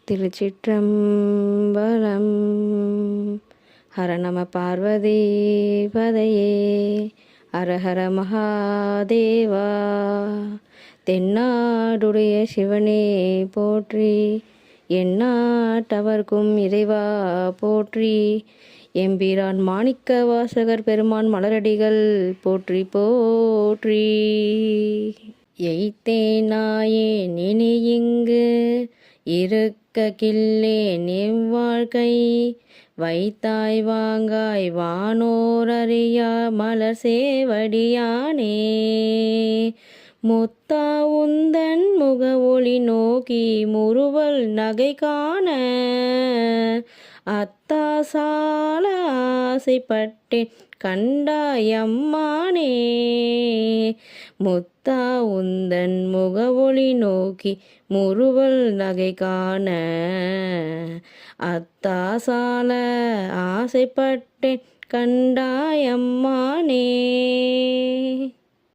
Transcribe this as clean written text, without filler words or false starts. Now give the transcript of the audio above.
திருச்சிற்றம்பலம். ஹர நம பார்வதி பதையே. ஹரஹர மகாதேவா. தென்னாடுடைய சிவனே போற்றி, எந்நாட்டவர்க்கும் இறைவா போற்றி. எம்பிரான் மாணிக்க வாசகர் பெருமான் மலரடிகள் போற்றி போற்றி. எய்த்தேனாயே நினை இங்கு இருக்க கில்லேன் எவ்வாழ்க்கை, வைத்தாய் வாங்காய் வானோர் அறியா மலர் சேவடியானே. முத்தா உந்தன் முக ஒளி நோக்கி முறுவல் நகை காண, அத்தா சால ஆசைப்பட்டேன் கண்டாயம்மானே. முத்தா உந்தன் முக ஒளி நோக்கி முறுவல் நகை காண, அத்தா சால ஆசைப்பட்டேன் கண்டாயம்மானே.